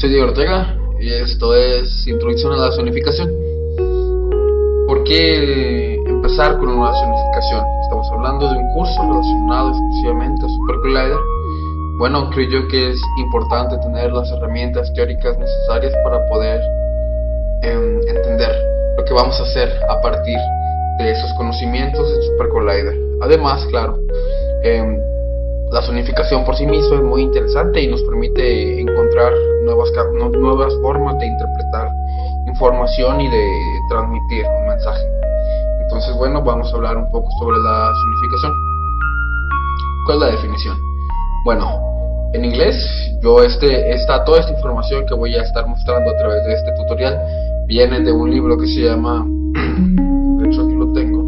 Soy Diego Ortega y esto es Introducción a la Zonificación. ¿Por qué empezar con una zonificación? Estamos hablando de un curso relacionado exclusivamente a Super Collider. Bueno, creo yo que es importante tener las herramientas teóricas necesarias para poder entender lo que vamos a hacer a partir de esos conocimientos en Super Collider. Además, claro, la zonificación por sí misma es muy interesante y nos permite encontrar nuevas formas de interpretar información y de transmitir un mensaje. Entonces, bueno, vamos a hablar un poco sobre la zonificación. ¿Cuál es la definición? Bueno, en inglés, toda esta información que voy a estar mostrando a través de este tutorial viene de un libro que se llama, de hecho aquí lo tengo,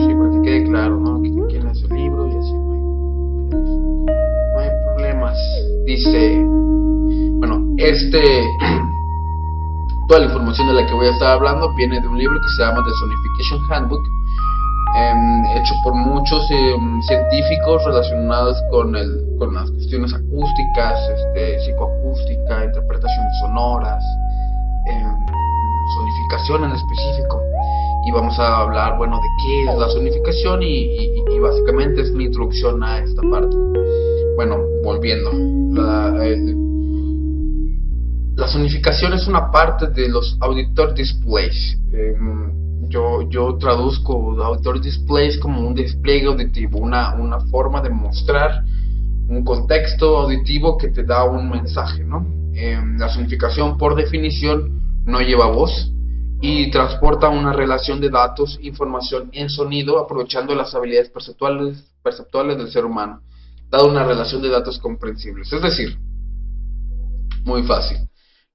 sí, para que quede claro, ¿no? Quién es el libro y así no hay problemas. Dice, bueno, toda la información de la que voy a estar hablando viene de un libro que se llama The Zonification Handbook, hecho por muchos científicos relacionados con las cuestiones acústicas, psicoacústica, interpretaciones sonoras, zonificación en específico. Y vamos a hablar, bueno, de qué es la zonificación y básicamente es mi introducción a esta parte. Bueno, volviendo, la zonificación es una parte de los auditor displays. Yo traduzco auditor displays como un despliegue auditivo, una forma de mostrar un contexto auditivo que te da un mensaje, ¿no? La zonificación, por definición, no lleva voz y transporta una relación de datos, información en sonido, aprovechando las habilidades perceptuales del ser humano, dado una relación de datos comprensibles. Es decir, muy fácil.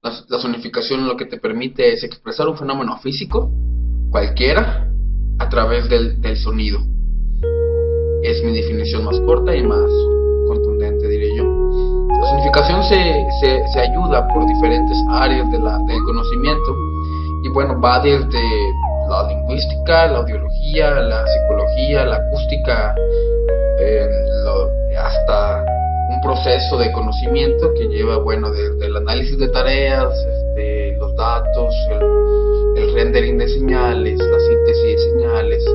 La zonificación lo que te permite es expresar un fenómeno físico cualquiera a través del sonido. Es mi definición más corta y más contundente, diré yo. La zonificación se ayuda por diferentes áreas del conocimiento y bueno, va desde la lingüística, la audiología, la psicología, la acústica, hasta un proceso de conocimiento que lleva, bueno, desde el análisis de tareas, los datos, el rendering de señales, la síntesis de señales,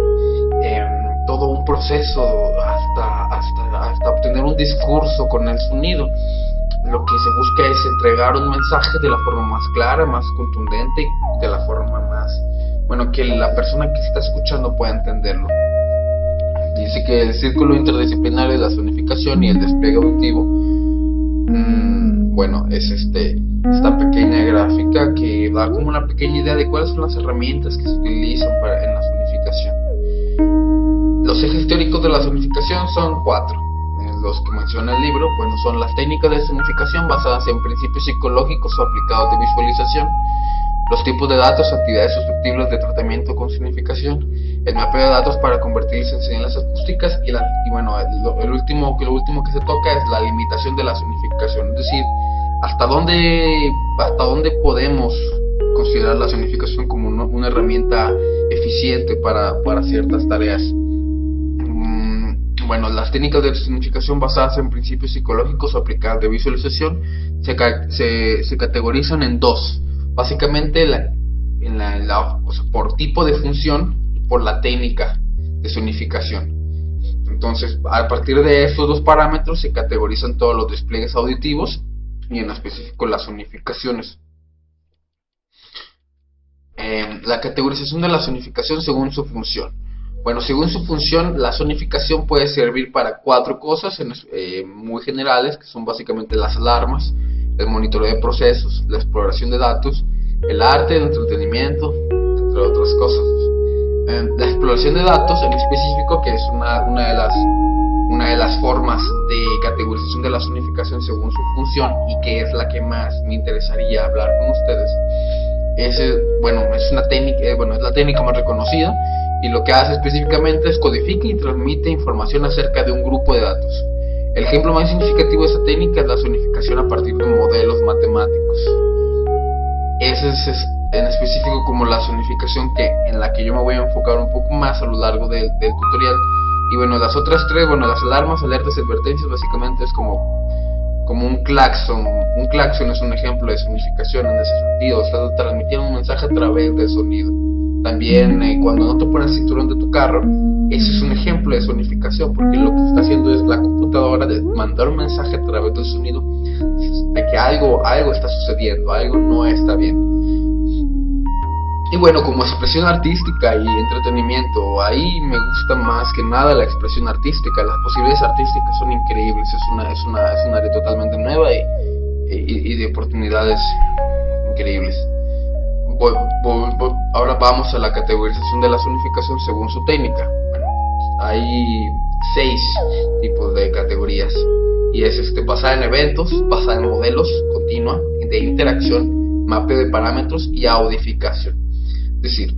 todo un proceso hasta obtener un discurso con el sonido. Lo que se busca es entregar un mensaje de la forma más clara, más contundente y de la forma más, bueno, que la persona que está escuchando pueda entenderlo. Dice que el círculo interdisciplinario de la zonificación y el despliegue auditivo, bueno, es esta pequeña gráfica que da como una pequeña idea de cuáles son las herramientas que se utilizan en la zonificación. Los ejes teóricos de la zonificación son 4. Los que menciona el libro, bueno, son las técnicas de zonificación basadas en principios psicológicos o aplicados de visualización, los tipos de datos, actividades susceptibles de tratamiento con zonificación, el mapeo de datos para convertirse en señales acústicas y bueno, lo último que se toca es la limitación de la zonificación, es decir, hasta dónde podemos considerar la zonificación como una herramienta eficiente para ciertas tareas. Bueno, las técnicas de zonificación basadas en principios psicológicos o aplicadas de visualización se categorizan en dos. Básicamente por tipo de función y por la técnica de zonificación. Entonces, a partir de estos dos parámetros se categorizan todos los despliegues auditivos y en específico las zonificaciones. La categorización de la zonificación según su función. Bueno, según su función, la zonificación puede servir para 4 cosas muy generales, que son básicamente las alarmas, el monitoreo de procesos, la exploración de datos, el arte, el entretenimiento, entre otras cosas. La exploración de datos en específico, que es una de las formas de categorización de la zonificación según su función y que es la que más me interesaría hablar con ustedes. Es la técnica más reconocida y lo que hace específicamente es codifica y transmite información acerca de un grupo de datos. El ejemplo más significativo de esta técnica es la zonificación a partir de modelos matemáticos. Ese es en específico como la zonificación en la que yo me voy a enfocar un poco más a lo largo del tutorial. Y bueno, las otras tres, las alarmas, alertas y advertencias básicamente es como como un claxon. Un claxon es un ejemplo de sonificación en ese sentido, está transmitiendo un mensaje a través del sonido. También cuando no te pones el cinturón de tu carro, ese es un ejemplo de sonificación, porque lo que está haciendo es la computadora de mandar un mensaje a través del sonido de que algo está sucediendo, algo no está bien. Y bueno, como expresión artística y entretenimiento, ahí me gusta más que nada la expresión artística. Las posibilidades artísticas son increíbles, es un área totalmente nueva y de oportunidades increíbles. Ahora vamos a la categorización de la sonificación según su técnica. Bueno, hay 6 tipos de categorías, y es basada en eventos, basada en modelos, continua, de interacción, mapeo de parámetros y audificación. Es decir,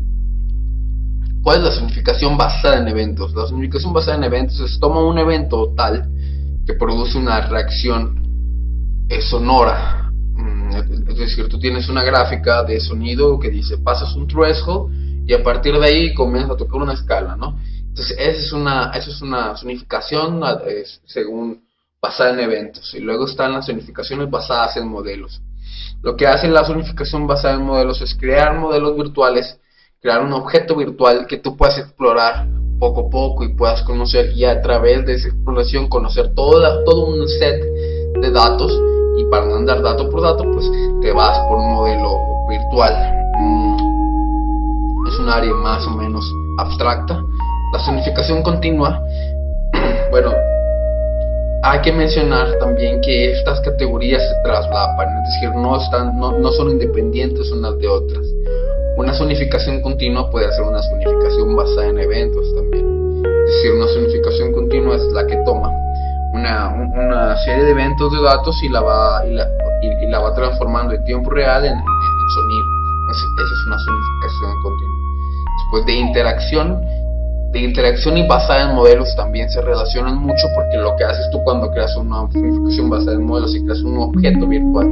¿cuál es la sonificación basada en eventos? La sonificación basada en eventos es toma un evento tal que produce una reacción sonora. Es decir, tú tienes una gráfica de sonido que dice pasas un threshold y a partir de ahí comienzas a tocar una escala, ¿no? Entonces esa es una sonificación según basada en eventos. Y luego están las sonificaciones basadas en modelos. Lo que hace la sonificación basada en modelos es crear modelos virtuales, crear un objeto virtual que tú puedas explorar poco a poco y puedas conocer, y a través de esa exploración conocer todo un set de datos. Y para no andar dato por dato, pues te vas por un modelo virtual. Es un área más o menos abstracta. La sonificación continua, bueno, hay que mencionar también que estas categorías se traslapan, es decir, no son independientes unas de otras. Una sonificación continua puede ser una sonificación basada en eventos también. Es decir, una sonificación continua es la que toma una serie de eventos de datos y la va transformando en tiempo real en sonido. Esa es una sonificación continua. Después de interacción y basada en modelos también se relacionan mucho, porque lo que haces tú cuando creas una sonificación basada en modelos y creas un objeto virtual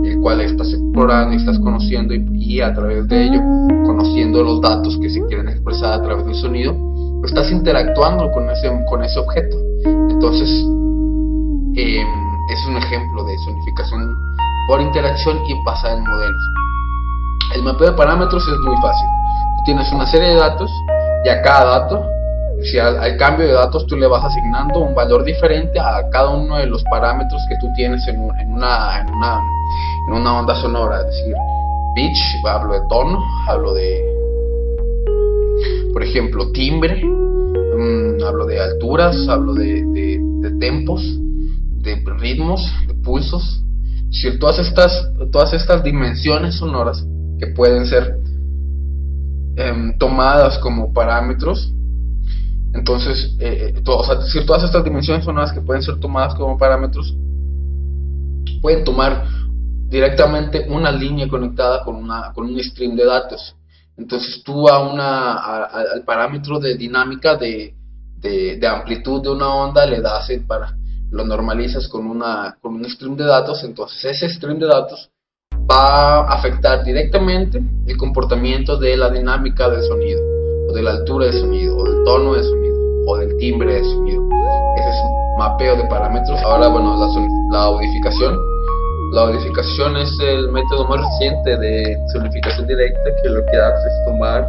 el cual estás explorando y estás conociendo, y a través de ello conociendo los datos que se quieren expresar a través del sonido, pues estás interactuando con ese objeto. Entonces es un ejemplo de sonificación por interacción y basada en modelos. El mapeo de parámetros es muy fácil. Tú tienes una serie de datos y a cada dato, si al cambio de datos tú le vas asignando un valor diferente a cada uno de los parámetros que tú tienes en una onda sonora. Es decir, pitch, hablo de tono, hablo de, por ejemplo, timbre, hablo de alturas, hablo de tempos, de ritmos, de pulsos. Es decir, todas estas dimensiones sonoras que pueden ser tomadas como parámetros. Entonces, todas estas dimensiones sonoras que pueden ser tomadas como parámetros pueden tomar directamente una línea conectada con un stream de datos. Entonces tú al parámetro de dinámica de amplitud de una onda le das lo normalizas con un stream de datos. Entonces ese stream de datos va a afectar directamente el comportamiento de la dinámica del sonido, o de la altura del sonido, o del tono del sonido, o del timbre del sonido. Ese es un mapeo de parámetros. Ahora, bueno, la audificación. La audificación es el método más reciente de sonificación directa, que lo que hace es tomar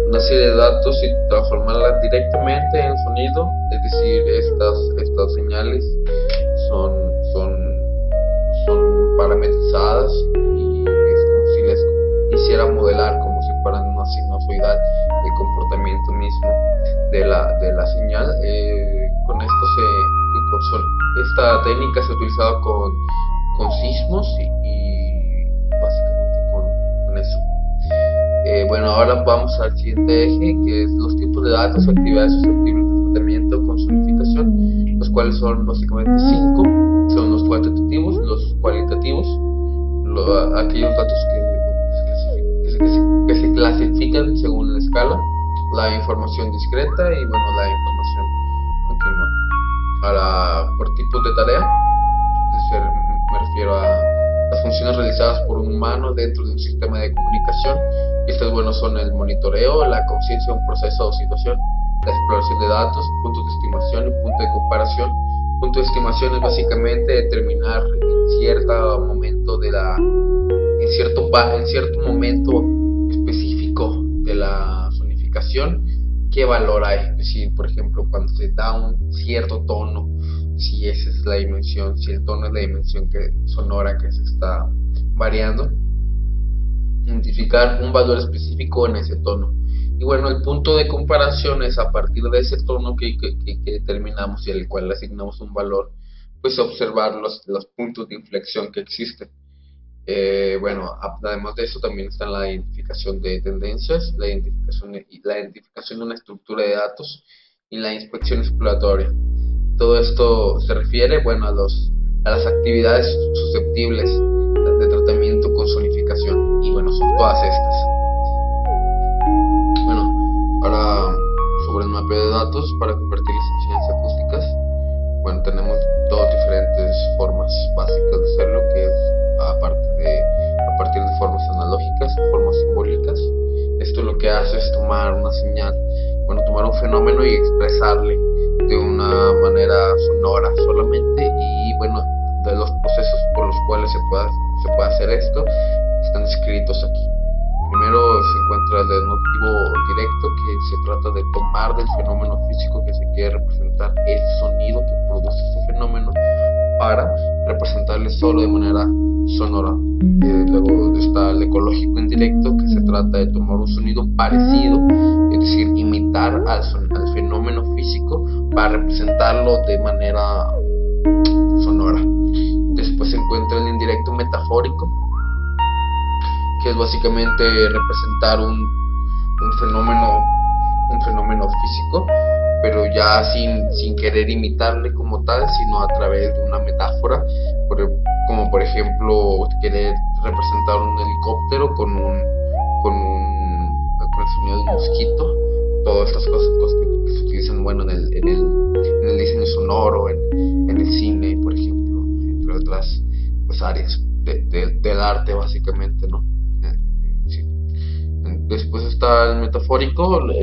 una serie de datos y transformarla directamente en sonido. Es decir, estas señales son parametrizadas, y es como si les quisiera modelar como si fueran una sinusoidal el comportamiento mismo de la señal. Con esto esta técnica se ha utilizado con sismos y básicamente con eso. Bueno, ahora vamos al siguiente eje, que es los tipos de datos o actividades susceptibles de tratamiento con sonificación, los cuales son básicamente 5. Son los cuantitativos, los cualitativos, aquellos datos que se clasifican según la escala, la información discreta y, bueno, la información continua. Ahora, por tipos de tarea, me refiero a las funciones realizadas por un humano dentro de un sistema de comunicación. Estas, bueno, son el monitoreo, la conciencia de un proceso o situación, la exploración de datos, puntos de estimación y punto de comparación, Punto de estimación es básicamente determinar en cierto momento en cierto momento específico de la sonificación qué valor hay. Es decir, por ejemplo, cuando se da un cierto tono, si esa es la dimensión, si el tono es la dimensión sonora que se está variando, identificar un valor específico en ese tono. Y bueno, el punto de comparación es a partir de ese tono que determinamos y al cual le asignamos un valor, pues observar los puntos de inflexión que existen. Bueno, además de eso también está la identificación de tendencias, la identificación de una estructura de datos y la inspección exploratoria. Todo esto se refiere, bueno, a las actividades susceptibles de tratamiento con zonificación, y bueno, son todas estas. Bueno, ahora sobre el mapeo de datos para convertir las señales acústicas. Bueno, tenemos dos diferentes formas básicas de hacerlo, que es a partir de formas analógicas, formas simbólicas. Esto lo que hace es tomar una señal, bueno, tomar un fenómeno y expresarle de una manera sonora solamente. Y bueno, de los procesos por los cuales se puede hacer esto están descritos aquí. Primero se encuentra el denotivo directo, que se trata de tomar del fenómeno físico que se quiere representar el sonido que produce ese fenómeno para representarle solo de manera sonora. Luego está el ecológico indirecto, que se trata de tomar un sonido parecido, es decir, imitar al fenómeno físico para representarlo de manera sonora. Después se encuentra el indirecto metafórico, que es básicamente representar un fenómeno físico, pero ya sin querer imitarle como tal, sino a través de una metáfora, como por ejemplo querer representar un helicóptero con el sonido de un mosquito. Todas estas cosas que se utilizan, bueno, en el diseño sonoro, en el cine, por ejemplo, entre otras pues áreas del arte básicamente, ¿no? Sí. Después está el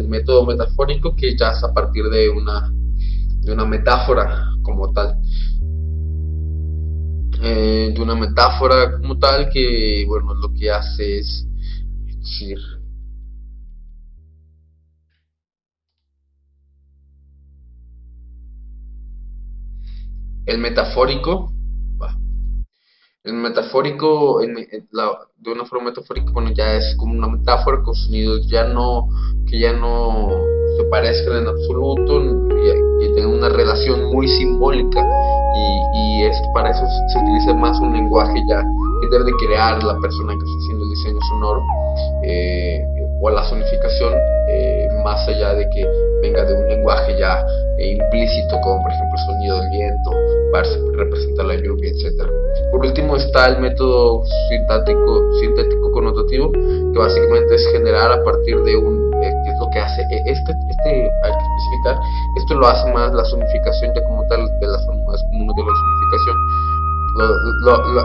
método metafórico, que ya es a partir de una metáfora como tal. De una metáfora como tal que, bueno, lo que hace es decir, el metafórico, de una forma metafórica, bueno, ya es como una metáfora con sonidos que ya no se parezcan en absoluto, y tengan una relación muy simbólica, y para eso se utiliza más un lenguaje ya que debe de crear la persona que está haciendo el diseño sonoro, o la sonificación, más allá de que venga de un lenguaje ya implícito, como por ejemplo el sonido del viento para representar la lluvia, etc. Por último está el método sintético connotativo, que básicamente es generar a partir de que es lo que hace hay que especificar. Esto lo hace más la sonificación ya como tal, de las formas comunes de la sonificación.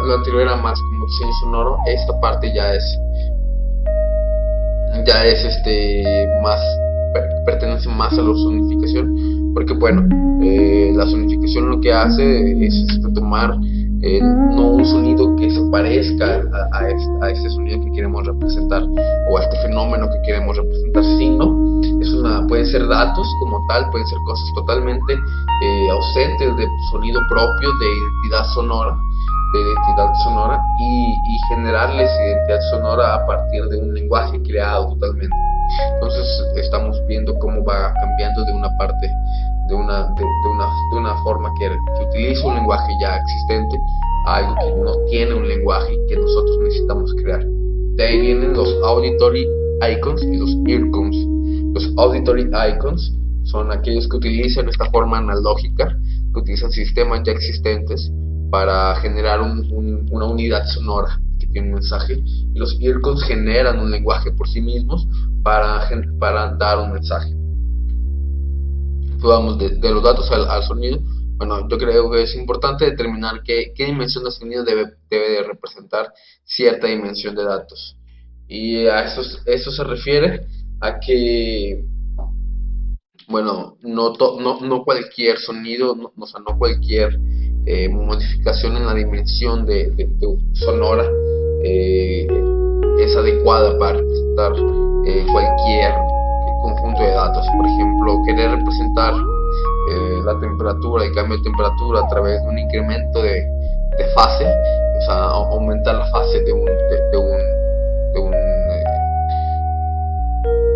Lo anterior era más como diseño sonoro. Esta parte ya es más pertenece más a la sonificación, porque bueno, la sonificación lo que hace es tomar no un sonido que se parezca a este sonido que queremos representar, o a este fenómeno que queremos representar, sino pueden ser datos como tal, pueden ser cosas totalmente ausentes de sonido propio, de identidad sonora, y generarles identidad sonora a partir de un lenguaje creado totalmente. Entonces estamos viendo cómo va cambiando de una parte, de una forma que utiliza un lenguaje ya existente, a algo que no tiene un lenguaje que nosotros necesitamos crear. De ahí vienen los auditory icons y los earcoms. Los auditory icons son aquellos que utilizan esta forma analógica, que utilizan sistemas ya existentes para generar una unidad sonora que tiene un mensaje, y los earcoms generan un lenguaje por sí mismos para dar un mensaje. Vamos de los datos al sonido. Bueno, yo creo que es importante determinar qué dimensión de sonido debe de representar cierta dimensión de datos, y a eso se refiere a que bueno, no cualquier sonido, o sea, no cualquier modificación en la dimensión de sonora eh, es adecuada para representar cualquier conjunto de datos. Por ejemplo, querer representar la temperatura, el cambio de temperatura a través de un incremento de fase, o sea, aumentar la fase de un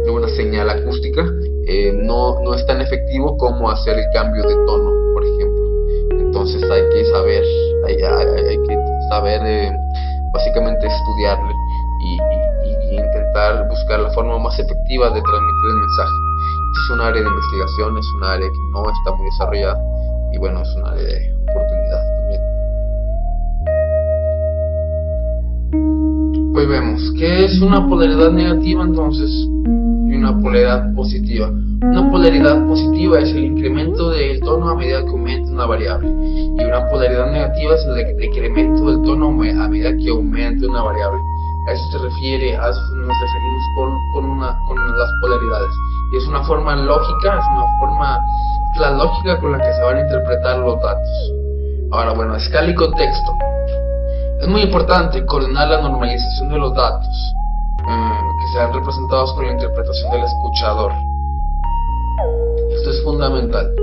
de una señal acústica, no es tan efectivo como hacer el cambio de tono, por ejemplo. Entonces hay que saber básicamente estudiarle y intentar buscar la forma más efectiva de transmitir el mensaje. Es un área de investigación, es un área que no está muy desarrollada y bueno, es un área de oportunidad también. Pues vemos, ¿qué es una polaridad negativa entonces? Y una polaridad positiva. Una polaridad positiva es el incremento del tono a medida que aumenta una variable. Y una polaridad negativa es el decremento del tono a medida que aumenta una variable. A eso se refiere, a eso nos referimos con las polaridades. Y es una forma lógica, la lógica con la que se van a interpretar los datos. Ahora, bueno, escala y contexto. Es muy importante coordinar la normalización de los datos que sean representados con la interpretación del escuchador. Esto es fundamental.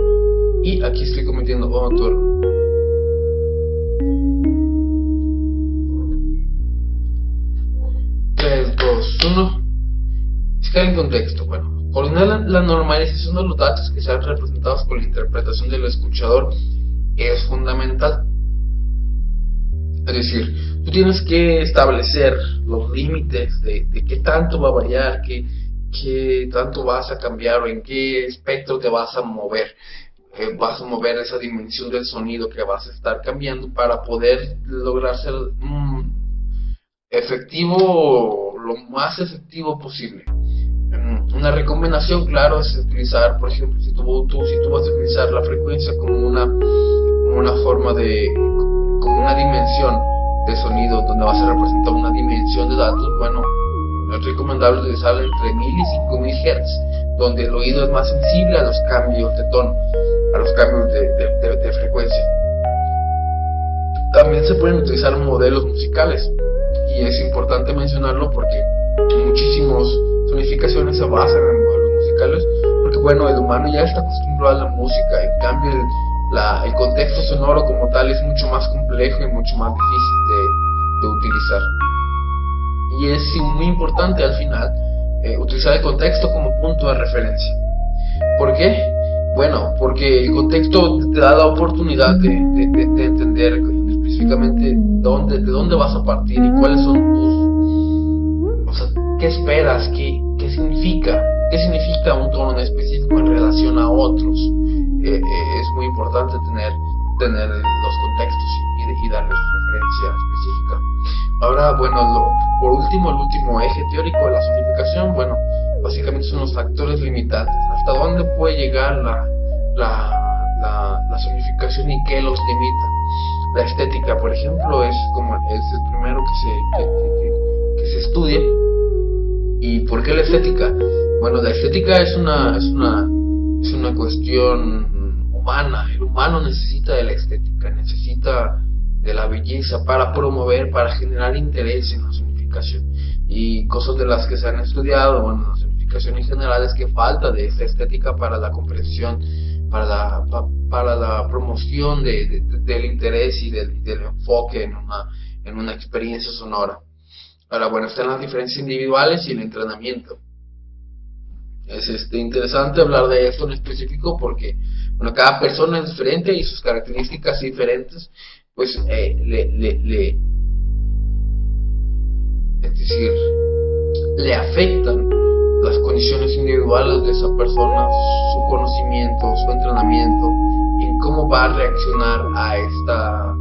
Y aquí estoy cometiendo otro error. Tres, dos, uno. Escala y contexto. Bueno, coordinar la normalización de los datos que sean representados con la interpretación del escuchador es fundamental. Es decir, tú tienes que establecer los límites de qué tanto va a variar, qué tanto vas a cambiar o en qué espectro te vas a mover. Vas a mover esa dimensión del sonido que vas a estar cambiando para poder lograr ser efectivo, lo más efectivo posible. Una recomendación, claro, es utilizar, por ejemplo, si tú vas a utilizar la frecuencia como una forma como una dimensión de sonido, donde vas a representar una dimensión de datos, bueno, es recomendable utilizarla entre 1000 y 5000 Hz, donde el oído es más sensible a los cambios de tono, a los cambios de frecuencia. También se pueden utilizar modelos musicales, y es importante mencionarlo porque muchísimas sonificaciones se basan en modelos musicales, porque bueno, el humano ya está acostumbrado a la música, en cambio el contexto sonoro como tal es mucho más complejo y mucho más difícil de utilizar. Y es muy importante al final utilizar el contexto como punto de referencia. ¿Por qué? Bueno, porque el contexto te da la oportunidad de entender específicamente de dónde vas a partir y cuáles son o sea, qué esperas, qué significa un tono en específico en relación a otros. Es muy importante tener los contextos y darles referencia específica. Ahora, bueno, por último, el último eje teórico de la sonificación, bueno, básicamente son los factores limitantes. ¿Hasta dónde puede llegar la sonificación y qué los limita? La estética, por ejemplo, es el primero que se estudia. ¿Y por qué la estética? Bueno, la estética es una cuestión humana. El humano necesita de la estética, necesita de la belleza para promover, para generar interés en la sonificación. Y cosas de las que se han estudiado, bueno, la sonificación en general, es que falta de esta estética para la comprensión, para la promoción del interés y del enfoque en una experiencia sonora. Ahora, bueno, están las diferencias individuales y el entrenamiento. Es interesante hablar de esto en específico porque, bueno, cada persona es diferente y sus características diferentes, pues le afectan las condiciones individuales de esa persona, su conocimiento, su entrenamiento, y en cómo va a reaccionar a esta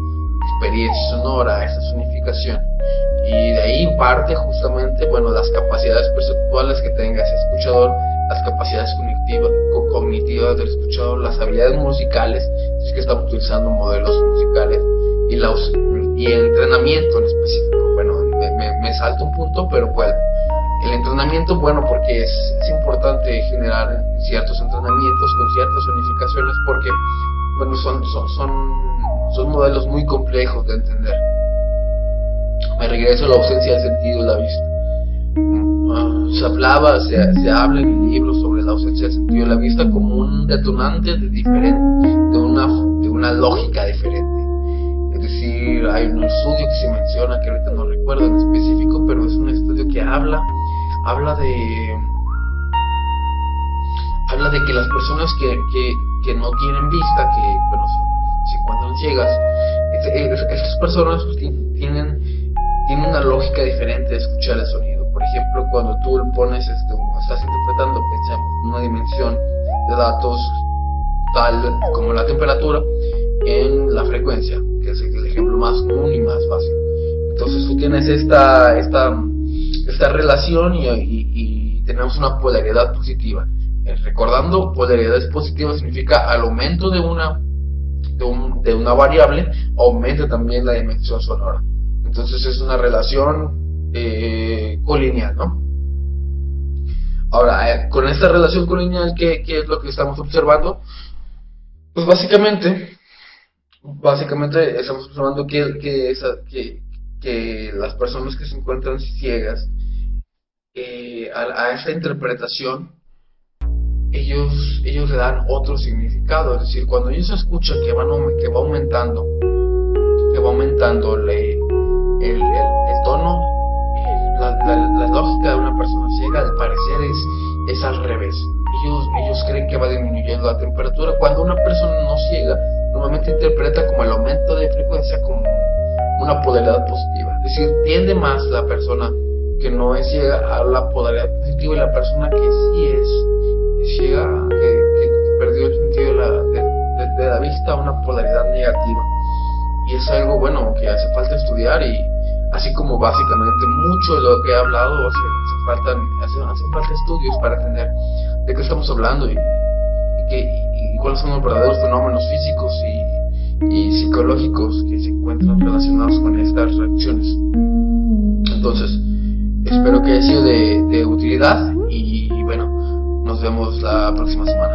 experiencia sonora, a esta sonificación. Y de ahí parte justamente, bueno, las capacidades perceptuales que tenga ese escuchador, las capacidades cognitivas del escuchador, las habilidades musicales, si es que estamos utilizando modelos musicales, y el entrenamiento en específico. Bueno, me salto un punto, pero vuelvo. El entrenamiento, bueno, porque es importante generar ciertos entrenamientos con ciertas zonificaciones, porque bueno, son modelos muy complejos de entender. Me regreso a la ausencia del sentido de la vista. Se habla en libros sobre la ausencia del sentido de la vista como un detonante de una lógica diferente. Es decir, hay un estudio que se menciona, que ahorita no recuerdo en específico, pero es un estudio que habla de que las personas que no tienen vista, que bueno, se encuentran ciegas, esas personas pues, tienen una lógica diferente de escuchar el sonido. Por ejemplo, cuando tú pones, estás interpretando, pensamos, una dimensión de datos tal como la temperatura en la frecuencia, que es el ejemplo más común y más fácil. Entonces tú tienes esta relación y tenemos una polaridad positiva. Recordando, polaridad positiva significa al aumento de una variable, aumenta también la dimensión sonora. Entonces es una relación colineal, ¿no? Ahora, con esta relación colineal, ¿qué es lo que estamos observando? Pues básicamente estamos observando que las personas que se encuentran ciegas, a esta interpretación, ellos le dan otro significado. Es decir, cuando ellos escuchan que va aumentando el tono, la lógica de una persona ciega al parecer es al revés. Ellos creen que va disminuyendo la temperatura, cuando una persona no ciega normalmente interpreta como el aumento de frecuencia como una polaridad positiva. Es decir, tiende más la persona que no es ciega a la polaridad positiva, y la persona que sí es ciega, que perdió el sentido de la vista, a una polaridad negativa. Y es algo, bueno, que hace falta estudiar, y así como básicamente mucho de lo que he hablado, hacen falta estudios para entender de qué estamos hablando y cuáles son los verdaderos fenómenos físicos y psicológicos que se encuentran relacionados con estas reacciones. Entonces, espero que haya sido de utilidad, y bueno, nos vemos la próxima semana.